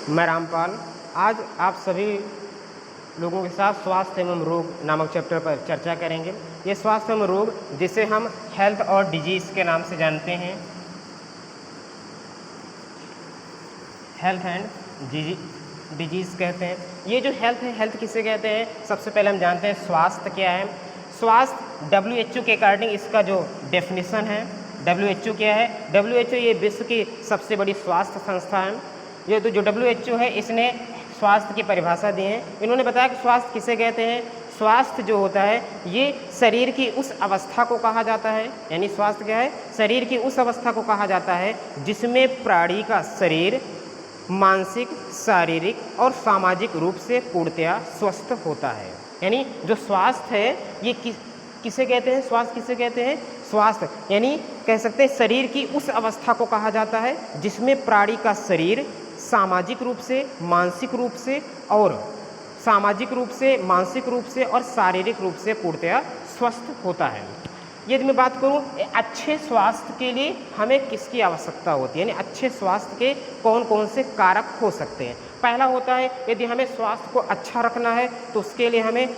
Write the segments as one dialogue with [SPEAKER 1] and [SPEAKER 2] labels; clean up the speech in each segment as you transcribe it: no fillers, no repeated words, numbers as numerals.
[SPEAKER 1] मैं रामपाल आज आप सभी लोगों के साथ स्वास्थ्य एवं रोग नामक चैप्टर पर चर्चा करेंगे। ये स्वास्थ्य एवं रोग जिसे हम हेल्थ और डिजीज़ के नाम से जानते हैं, हेल्थ एंड डिजीज़ कहते हैं। ये जो हेल्थ है, हेल्थ किसे कहते हैं? सबसे पहले हम जानते हैं स्वास्थ्य क्या है। स्वास्थ्य WHO के अकॉर्डिंग इसका जो डेफिनेशन है, WHO क्या है? WHO ये विश्व की सबसे बड़ी स्वास्थ्य संस्था है। ये तो जो WHO है इसने स्वास्थ्य की परिभाषा दी है। इन्होंने बताया कि स्वास्थ्य किसे कहते हैं। स्वास्थ्य जो होता है ये शरीर की उस अवस्था को कहा जाता है, यानी स्वास्थ्य क्या है? शरीर की उस अवस्था को कहा जाता है जिसमें प्राणी का शरीर मानसिक, शारीरिक और सामाजिक रूप से पूर्णतया स्वस्थ होता है। यानी जो स्वास्थ्य है ये किसे कहते हैं? स्वास्थ्य किसे कहते हैं? स्वास्थ्य यानी कह सकते हैं शरीर की उस अवस्था को कहा जाता है जिसमें प्राणी का शरीर सामाजिक रूप से, मानसिक रूप से और शारीरिक रूप से पूर्णतया स्वस्थ होता है। यदि मैं बात करूं अच्छे स्वास्थ्य के लिए हमें किसकी आवश्यकता होती है, यानी अच्छे स्वास्थ्य के कौन कौन से कारक हो सकते हैं। पहला होता है यदि हमें स्वास्थ्य को अच्छा रखना है तो उसके लिए हमें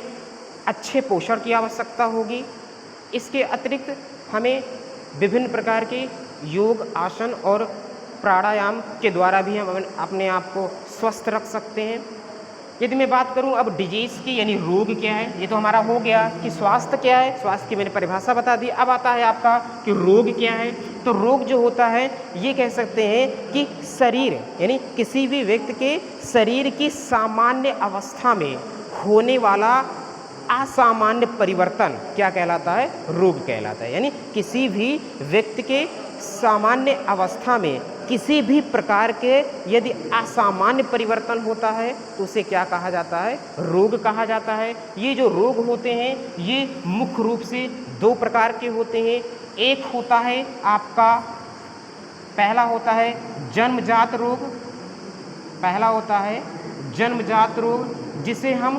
[SPEAKER 1] अच्छे पोषण की आवश्यकता होगी। इसके अतिरिक्त हमें विभिन्न प्रकार के योग, आसन और प्राणायाम के द्वारा भी हम अपने आप को स्वस्थ रख सकते हैं। यदि मैं बात करूं अब डिजीज़ की, यानी रोग क्या है, ये तो हमारा हो गया कि स्वास्थ्य क्या है, स्वास्थ्य की मैंने परिभाषा बता दी। अब आता है आपका कि रोग क्या है। तो रोग जो होता है ये कह सकते हैं कि शरीर यानी किसी भी व्यक्ति के शरीर की सामान्य अवस्था में होने वाला असामान्य परिवर्तन क्या कहलाता है? रोग कहलाता है। यानी किसी भी व्यक्ति के सामान्य अवस्था में किसी भी प्रकार के यदि असामान्य परिवर्तन होता है तो उसे क्या कहा जाता है? रोग कहा जाता है। ये जो रोग होते हैं ये मुख्य रूप से दो प्रकार के होते हैं। एक होता है आपका, पहला होता है जन्मजात रोग। पहला होता है जन्मजात रोग जिसे हम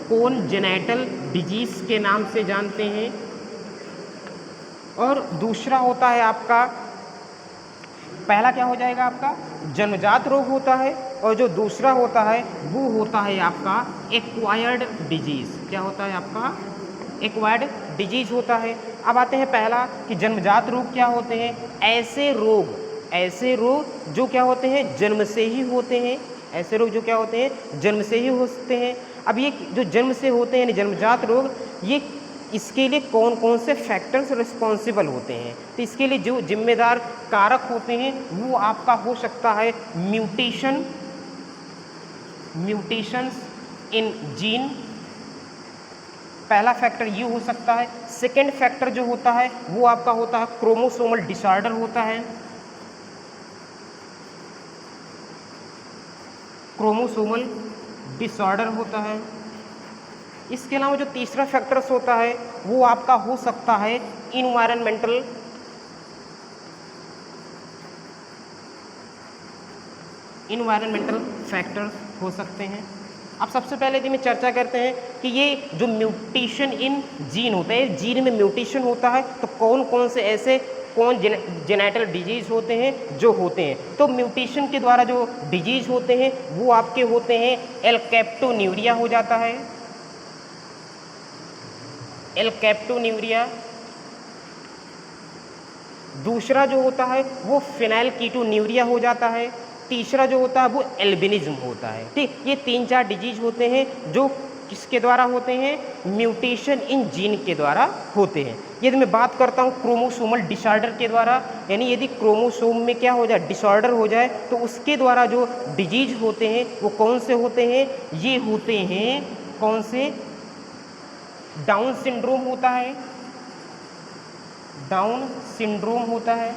[SPEAKER 1] कोनजेनिटल डिजीज़ के नाम से जानते हैं। और दूसरा होता है आपका, पहला क्या हो जाएगा आपका? जन्मजात रोग होता है, और जो दूसरा होता है वो होता है आपका एक्वायर्ड डिजीज़। क्या होता है आपका? एक्वायर्ड डिजीज़ होता है। अब आते हैं पहला कि जन्मजात रोग क्या होते हैं। ऐसे रोग जो क्या होते हैं? जन्म से ही होते हैं। ऐसे रोग जो क्या होते हैं? जन्म से ही होते हैं। अब ये जो जन्म से होते हैं यानी जन्मजात रोग, ये इसके लिए कौन कौन से फैक्टर्स रिस्पॉन्सिबल होते हैं? तो इसके लिए जो जिम्मेदार कारक होते हैं वो आपका हो सकता है म्यूटेशंस इन जीन। पहला फैक्टर ये हो सकता है। सेकेंड फैक्टर जो होता है वो आपका होता है क्रोमोसोमल डिसऑर्डर होता है। क्रोमोसोमल डिसऑर्डर होता है। इसके अलावा जो तीसरा फैक्टर्स होता है वो आपका हो सकता है इन्वायरमेंटल फैक्टर्स हो सकते हैं। अब सबसे पहले यदि मैं चर्चा करते हैं कि ये जो म्यूटेशन इन जीन होता है, जीन में म्यूटेशन होता है तो कौन कौन से ऐसे जेनेटल डिजीज़ होते हैं जो होते हैं। तो म्यूटेशन के द्वारा जो डिजीज़ होते हैं वो आपके होते हैं एलकैप्टोन्यूरिया हो जाता है। एलकैप्टोन्यूरिया। दूसरा जो होता है वो फिनाइलकीटोन्यूरिया हो जाता है। तीसरा जो होता है वो एल्बिनिज्म होता है। ठीक, ये 3-4 डिजीज होते हैं जो किसके द्वारा होते हैं? म्यूटेशन इन जीन के द्वारा होते हैं। यदि मैं बात करता हूँ क्रोमोसोमल डिसऑर्डर के द्वारा, यानी यदि क्रोमोसोम में क्या हो जाए? डिसऑर्डर हो जाए तो उसके द्वारा जो डिजीज होते हैं वो कौन से होते हैं? ये होते हैं कौन से? डाउन सिंड्रोम होता है। डाउन सिंड्रोम होता है।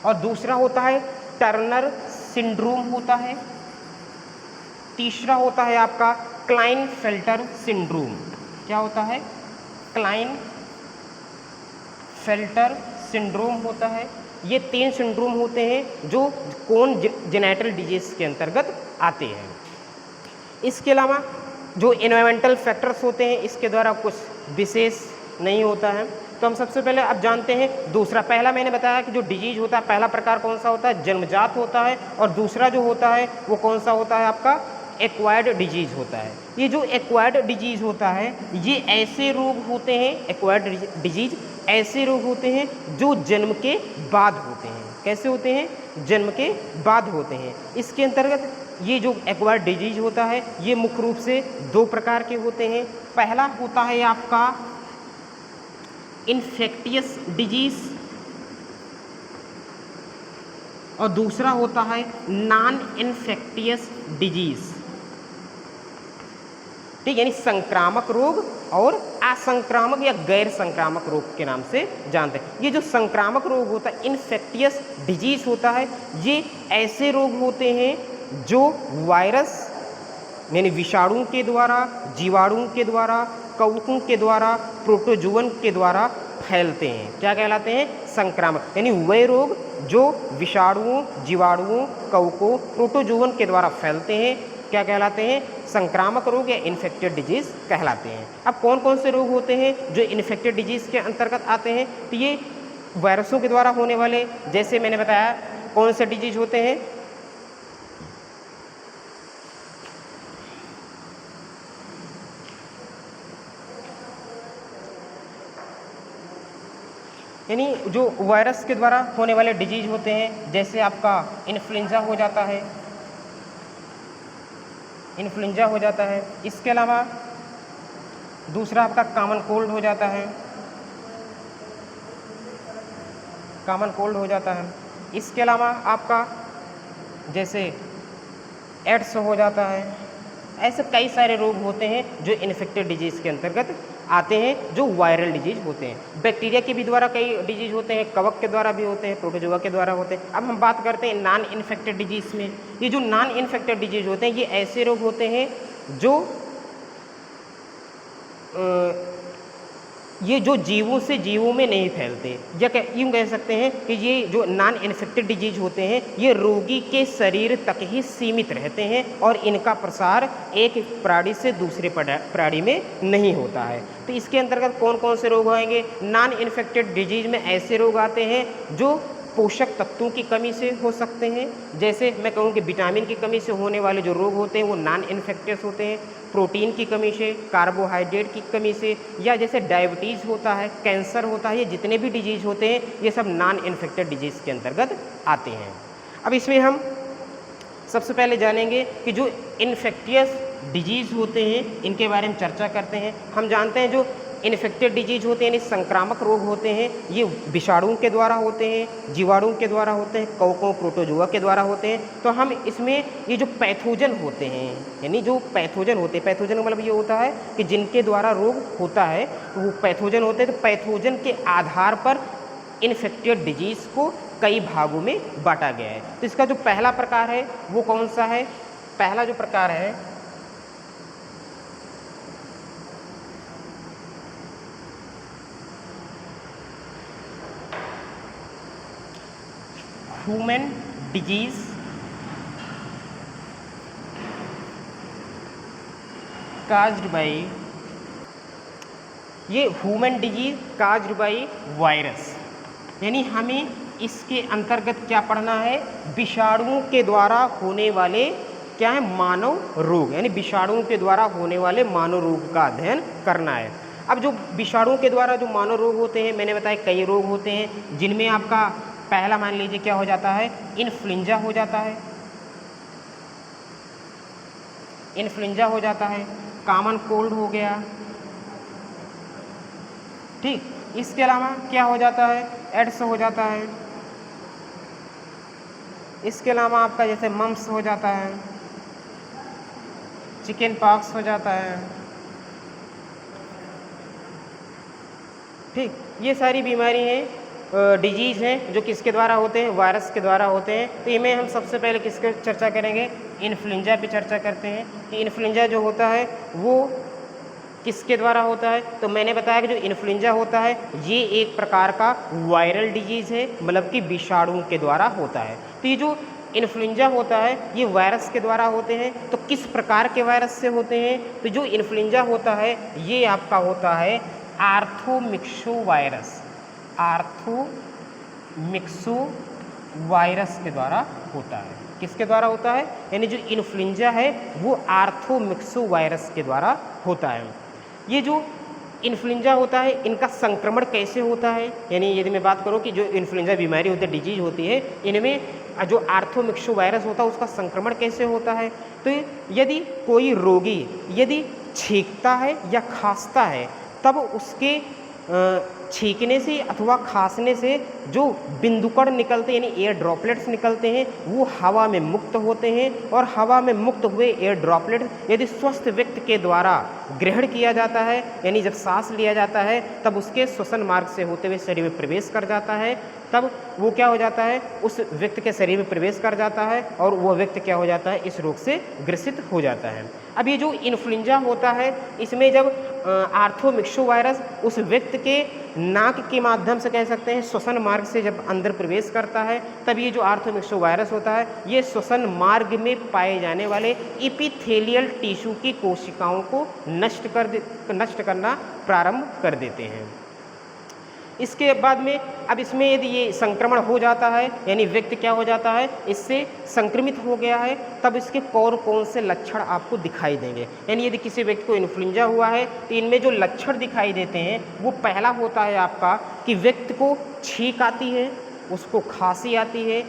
[SPEAKER 1] और दूसरा होता है टर्नर सिंड्रोम होता है। तीसरा होता है आपका क्लाइनफेल्टर सिंड्रोम। क्या होता है? क्लाइनफेल्टर सिंड्रोम होता है। ये 3 सिंड्रोम होते हैं जो कोनजेनिटल डिजीज के अंतर्गत आते हैं। इसके अलावा जो एनवायरमेंटल फैक्टर्स होते हैं इसके द्वारा कुछ विशेष नहीं होता है। तो हम सबसे पहले अब जानते हैं दूसरा। पहला मैंने बताया कि जो डिजीज होता है, पहला प्रकार कौन सा होता है, जन्मजात होता है, और दूसरा जो होता है वो कौन सा होता है आपका, एक्वायर्ड डिजीज होता है। ये जो एक्वायर्ड डिजीज होता है ये ऐसे रोग होते हैं, एक्वायर्ड डिजीज ऐसे रोग होते हैं जो जन्म के बाद होते हैं। कैसे होते हैं, जन्म के बाद होते हैं। इसके अंतर्गत ये जो एक्वायर्ड डिजीज होता है ये मुख्य रूप से दो प्रकार के होते हैं। पहला होता है आपका इन्फेक्टियस डिजीज और दूसरा होता है नॉन इन्फेक्टियस डिजीज। ठीक, यानी संक्रामक रोग और असंक्रामक या गैर संक्रामक रोग के नाम से जानते हैं। ये जो संक्रामक रोग होता है, इन्फेक्टियस डिजीज होता है, ये ऐसे रोग होते हैं जो वायरस यानी विषाणु के द्वारा, जीवाणु के द्वारा, कवकों के द्वारा, प्रोटोजुअन के द्वारा फैलते हैं। क्या कहलाते हैं, संक्रामक। यानी वे रोग जो विषाणुओं, जीवाणुओं, कवकों, प्रोटोजुअन के द्वारा फैलते हैं क्या कहलाते हैं, संक्रामक रोग या इन्फेक्टेड डिजीज कहलाते हैं। अब कौन कौन से रोग होते हैं जो इन्फेक्टेड डिजीज के अंतर्गत आते हैं, तो ये वायरसों के द्वारा होने वाले, जैसे मैंने बताया कौन से डिजीज होते हैं, यानी जो वायरस के द्वारा होने वाले डिजीज होते हैं, जैसे आपका इन्फ्लुएंजा हो जाता है, इन्फ्लुएंजा हो जाता है। इसके अलावा दूसरा आपका कॉमन कोल्ड हो जाता है, कॉमन कोल्ड हो जाता है। इसके अलावा आपका जैसे एड्स हो जाता है। ऐसे कई सारे रोग होते हैं जो इन्फेक्टेड डिजीज के अंतर्गत आते हैं, जो वायरल डिजीज होते हैं। बैक्टीरिया के भी द्वारा कई डिजीज होते हैं, कवक के द्वारा भी होते हैं, प्रोटोजोआ के द्वारा होते हैं। अब हम बात करते हैं नॉन इन्फेक्टेड डिजीज में। ये जो नॉन इन्फेक्टेड डिजीज होते हैं ये ऐसे रोग होते हैं जो ये जो जीवों से जीवों में नहीं फैलते, या यूँ कह सकते हैं कि ये जो नॉन इन्फेक्टेड डिजीज होते हैं ये रोगी के शरीर तक ही सीमित रहते हैं और इनका प्रसार एक प्राणी से दूसरे प्राणी में नहीं होता है। तो इसके अंतर्गत कौन कौन से रोग आएंगे, नॉन इन्फेक्टेड डिजीज में ऐसे रोग आते हैं जो पोषक तत्वों की कमी से हो सकते हैं। जैसे मैं कहूँ कि विटामिन की कमी से होने वाले जो रोग होते हैं वो नॉन इन्फेक्टियस होते हैं। प्रोटीन की कमी से, कार्बोहाइड्रेट की कमी से, या जैसे डायबिटीज़ होता है, कैंसर होता है, ये जितने भी डिजीज़ होते हैं ये सब नॉन इन्फेक्टेड डिजीज़ के अंतर्गत आते हैं। अब इसमें हम सबसे पहले जानेंगे कि जो इन्फेक्टियस डिजीज़ होते हैं इनके बारे में चर्चा करते हैं। हम जानते हैं जो इन्फेक्टेड डिजीज होते हैं यानी संक्रामक रोग होते हैं ये विषाणु के द्वारा होते हैं, जीवाणु के द्वारा होते हैं, कवकों, प्रोटोजोआ के द्वारा होते हैं। तो हम इसमें ये जो पैथोजन होते हैं, यानी जो पैथोजन होते हैं, पैथोजन का मतलब ये होता है कि जिनके द्वारा रोग होता है वो पैथोजन होते हैं। तो पैथोजन के आधार पर इन्फेक्टेड डिजीज़ को कई भागों में बांटा गया है। तो इसका जो पहला प्रकार है वो कौन सा है, पहला जो प्रकार है ह्यूमन डिजीज काज्ड बाई, ये human disease caused by virus, यानी हमें इसके अंतर्गत क्या पढ़ना है, विषाणुओं के द्वारा होने वाले क्या है, मानव रोग, यानी विषाणुओं के द्वारा होने वाले मानव रोग का अध्ययन करना है। अब जो विषाणुओं के द्वारा जो मानव रोग होते हैं, मैंने बताया कई रोग होते हैं, जिनमें आपका पहला मान लीजिए क्या हो जाता है, इन्फ्लुएंजा हो जाता है, इन्फ्लुएंजा हो जाता है, कॉमन कोल्ड हो गया, ठीक। इसके अलावा क्या हो जाता है, एड्स हो जाता है। इसके अलावा आपका जैसे मम्स हो जाता है, चिकन पॉक्स हो जाता है, ठीक। ये सारी बीमारी हैं, डिजीज़ हैं जो किसके द्वारा होते हैं, वायरस के द्वारा होते हैं। तो इनमें हम सबसे पहले किसके चर्चा करेंगे, इन्फ्लुएंजा पे चर्चा करते हैं कि इन्फ्लुएंजा जो होता है वो किसके द्वारा होता है। तो मैंने बताया कि जो इन्फ्लुएंजा होता है ये एक प्रकार का वायरल डिजीज़ है, मतलब कि विषाणु के द्वारा होता है। तो ये जो इन्फ्लुएंजा होता है ये वायरस के द्वारा होते हैं। तो किस प्रकार के वायरस से होते हैं, तो जो इन्फ्लुएंजा होता है ये आपका होता है आर्थोमिक्सोवायरस, आर्थोमिक्सोवायरस के द्वारा होता है। किसके द्वारा होता है? यानी जो इन्फ्लुएंजा है वो आर्थोमिक्सोवायरस के द्वारा होता है। ये जो इन्फ्लुएंजा होता है इनका संक्रमण कैसे होता है? यानी यदि मैं बात करूं कि जो इन्फ्लुएंजा बीमारी होती है, डिजीज होती है, इनमें जो आर्थोमिक्सोवायरस होता है उसका संक्रमण कैसे होता है? तो यदि कोई रोगी यदि छींकता है या खांसता है तब उसके छींकने से अथवा खांसने से जो बिंदुकण निकलते हैं यानी एयर ड्रॉपलेट्स निकलते हैं वो हवा में मुक्त होते हैं और हवा में मुक्त हुए एयर ड्रॉपलेट यदि स्वस्थ व्यक्ति के द्वारा ग्रहण किया जाता है यानी जब सांस लिया जाता है तब उसके श्वसन मार्ग से होते हुए शरीर में प्रवेश कर जाता है, तब वो क्या हो जाता है? उस व्यक्ति के शरीर में प्रवेश कर जाता है और वह व्यक्ति क्या हो जाता है? इस रोग से ग्रसित हो जाता है। अब ये जो इन्फ्लुएंजा होता है इसमें जब आर्थोमिक्सोवायरस उस व्यक्ति के नाक के माध्यम से कह सकते हैं श्वसन मार्ग से जब अंदर प्रवेश करता है तब ये जो आर्थोमिक्सोवायरस होता है ये श्वसन मार्ग में पाए जाने वाले एपिथेलियल टिश्यू की कोशिकाओं को नष्ट करना प्रारंभ कर देते हैं। इसके बाद में अब इसमें यदि ये संक्रमण हो जाता है यानी व्यक्ति क्या हो जाता है? इससे संक्रमित हो गया है, तब इसके कौन से लक्षण आपको दिखाई देंगे? यानी यदि किसी व्यक्ति को इन्फ्लुएंजा हुआ है तो इनमें जो लक्षण दिखाई देते हैं वो पहला होता है आपका कि व्यक्ति को छींक आती है, उसको खांसी आती है,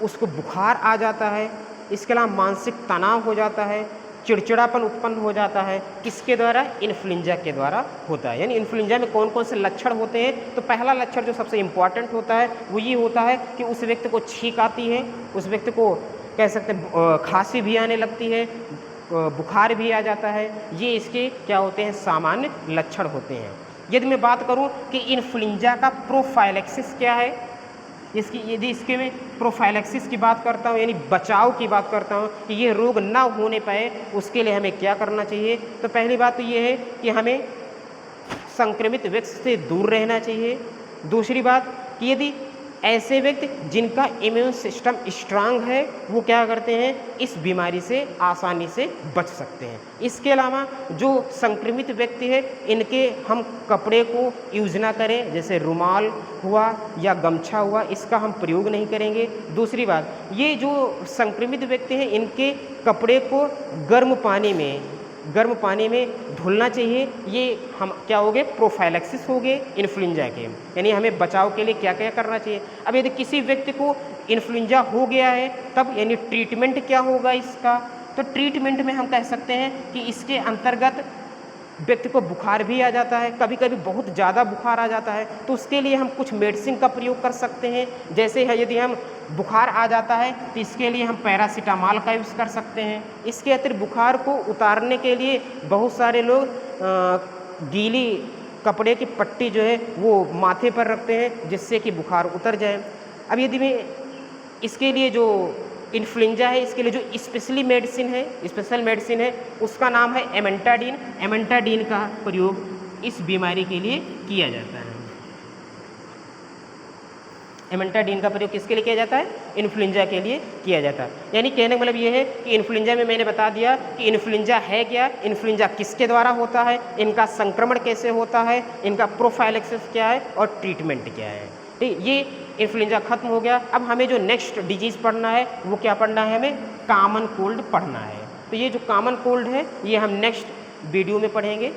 [SPEAKER 1] उसको बुखार आ जाता है, इसके अलावा मानसिक तनाव हो जाता है, चिड़चिड़ापन उत्पन्न हो जाता है। किसके द्वारा? इन्फ्लुएंजा के द्वारा होता है। यानी इन्फ्लुएंजा में कौन से लक्षण होते हैं? तो पहला लक्षण जो सबसे इम्पॉर्टेंट होता है वो ये होता है कि उस व्यक्ति को छींक आती है, उस व्यक्ति को कह सकते हैं खांसी भी आने लगती है, बुखार भी आ जाता है। ये इसके क्या होते हैं? सामान्य लक्षण होते हैं। यदि मैं बात करूँ कि इन्फ्लुएंजा का प्रोफाइलैक्सिस क्या है, यदि इसके में प्रोफाइलैक्सिस की बात करता हूँ यानी बचाव की बात करता हूँ कि ये रोग ना होने पाए उसके लिए हमें क्या करना चाहिए? तो पहली बात तो ये है कि हमें संक्रमित व्यक्ति से दूर रहना चाहिए। दूसरी बात कि यदि ऐसे व्यक्ति जिनका इम्यून सिस्टम स्ट्रांग है वो क्या करते हैं? इस बीमारी से आसानी से बच सकते हैं। इसके अलावा जो संक्रमित व्यक्ति है इनके हम कपड़े को यूज ना करें, जैसे रुमाल हुआ या गमछा हुआ, इसका हम प्रयोग नहीं करेंगे। दूसरी बात, ये जो संक्रमित व्यक्ति हैं इनके कपड़े को गर्म पानी में धुलना चाहिए। ये हम क्या हो गए? प्रोफाइलैक्सिस हो गए इन्फ्लुएंजा के, यानी हमें बचाव के लिए क्या क्या करना चाहिए। अब यदि किसी व्यक्ति को इन्फ्लुएंजा हो गया है तब यानी ट्रीटमेंट क्या होगा इसका? तो ट्रीटमेंट में हम कह सकते हैं कि इसके अंतर्गत व्यक्ति को बुखार भी आ जाता है, कभी कभी बहुत ज़्यादा बुखार आ जाता है, तो उसके लिए हम कुछ मेडिसिन का प्रयोग कर सकते हैं। जैसे है यदि हम बुखार आ जाता है तो इसके लिए हम पैरासीटामॉल का यूज़ कर सकते हैं। इसके अतिरिक्त बुखार को उतारने के लिए बहुत सारे लोग गीली कपड़े की पट्टी जो है वो माथे पर रखते हैं जिससे कि बुखार उतर जाए। अब यदि मैं इसके लिए जो इन्फ्लुएंजा है इसके लिए जो स्पेशल मेडिसिन है उसका नाम है एमेंटाडीन। एमेंटाडीन का प्रयोग इस बीमारी के लिए किया जाता है। एमेंटाडीन का प्रयोग किसके लिए किया जाता है? इन्फ्लुएंजा के लिए किया जाता है। यानी कहने का मतलब ये है कि इन्फ्लुएंजा में मैंने बता दिया कि इन्फ्लुएंजा है क्या, इन्फ्लुएंजा किसके द्वारा होता है, इनका संक्रमण कैसे होता है, इनका प्रोफाइलैक्सिस क्या है और ट्रीटमेंट क्या है। ठीक, ये इन्फ्लुएंजा खत्म हो गया। अब हमें जो नेक्स्ट डिजीज़ पढ़ना है वो क्या पढ़ना है? हमें कॉमन कोल्ड पढ़ना है। तो ये जो कॉमन कोल्ड है ये हम नेक्स्ट वीडियो में पढ़ेंगे।